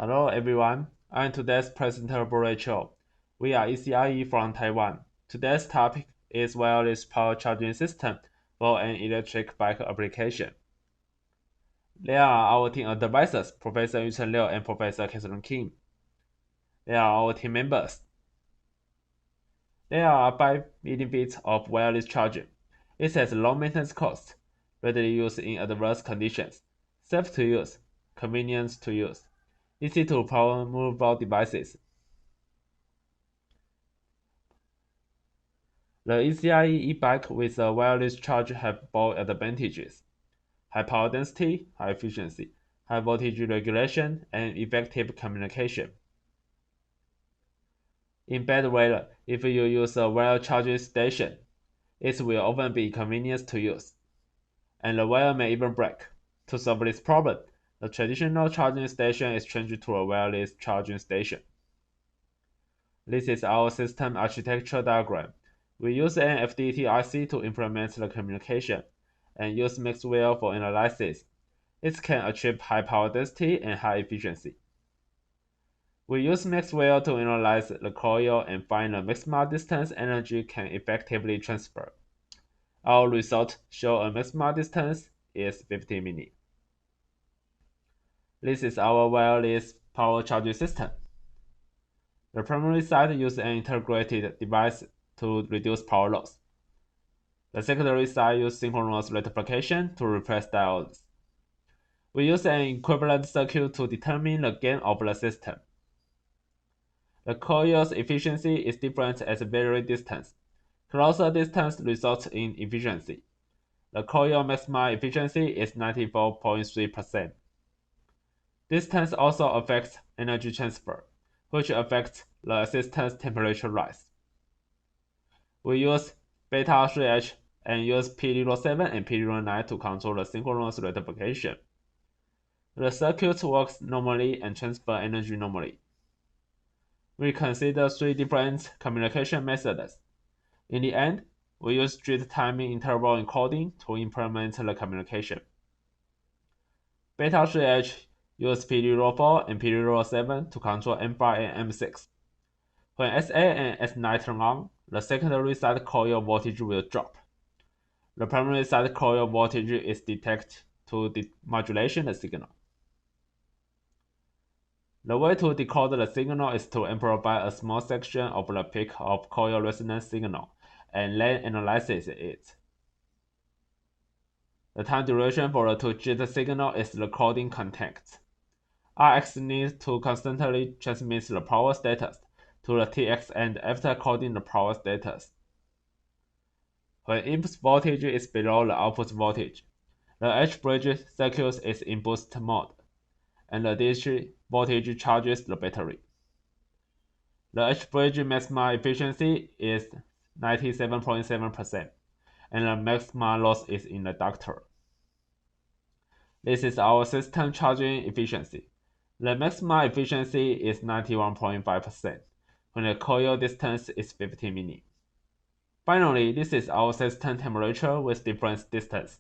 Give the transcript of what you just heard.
Hello everyone, I'm today's presenter Rachel. We are ECIE from Taiwan. Today's topic is wireless power charging system for an electric bike application. They are our team advisors, Professor Yuchen Liu and Professor Katherine Kim. They are our team members. There are 5 benefits of wireless charging. It has low maintenance cost, readily used in adverse conditions, safe to use, convenient to use, easy to power movable devices. The ECIE E-Bike with a wireless charge have both advantages: high power density, high efficiency, high voltage regulation, and effective communication. In bad weather, if you use a wire charging station, it will often be inconvenient to use, and the wire may even break. To solve this problem, the traditional charging station is changed to a wireless charging station. This is our system architecture diagram. We use an FDT IC to implement the communication, and use Maxwell for analysis. It can achieve high power density and high efficiency. We use Maxwell to analyze the coil and find the maximal distance energy can effectively transfer. Our result shows a maximal distance is 50 minutes. This is our wireless power charging system. The primary side uses an integrated device to reduce power loss. The secondary side uses synchronous rectification to replace diodes. We use an equivalent circuit to determine the gain of the system. The coil's efficiency is different at varying distance. Closer distance results in efficiency. The coil maximum efficiency is 94.3%. Distance also affects energy transfer, which affects the system's temperature rise. We use beta 3H and use P07 and P09 to control the synchronous rectification. The circuit works normally and transfers energy normally. We consider 3 different communication methods. In the end, we use strict timing interval encoding to implement the communication. Beta 3H uses P04 and P07 to control M5 and M6. When SA and S9 turn on, the secondary side coil voltage will drop. The primary side coil voltage is detected to demodulation the signal. The way to decode the signal is to amplify a small section of the peak of coil resonance signal and then analyze it. The time duration for the 2-jet signal is the coding context. RX needs to constantly transmit the power status to the TX end after coding the power status. When input voltage is below the output voltage, the H-bridge circuit is in boost mode, and the DC voltage charges the battery. The H-bridge maximum efficiency is 97.7%, and the maximum loss is in the inductor. This is our system charging efficiency. The maximum efficiency is 91.5% when the coil distance is 50 minutes. Finally, this is our system temperature with different distance.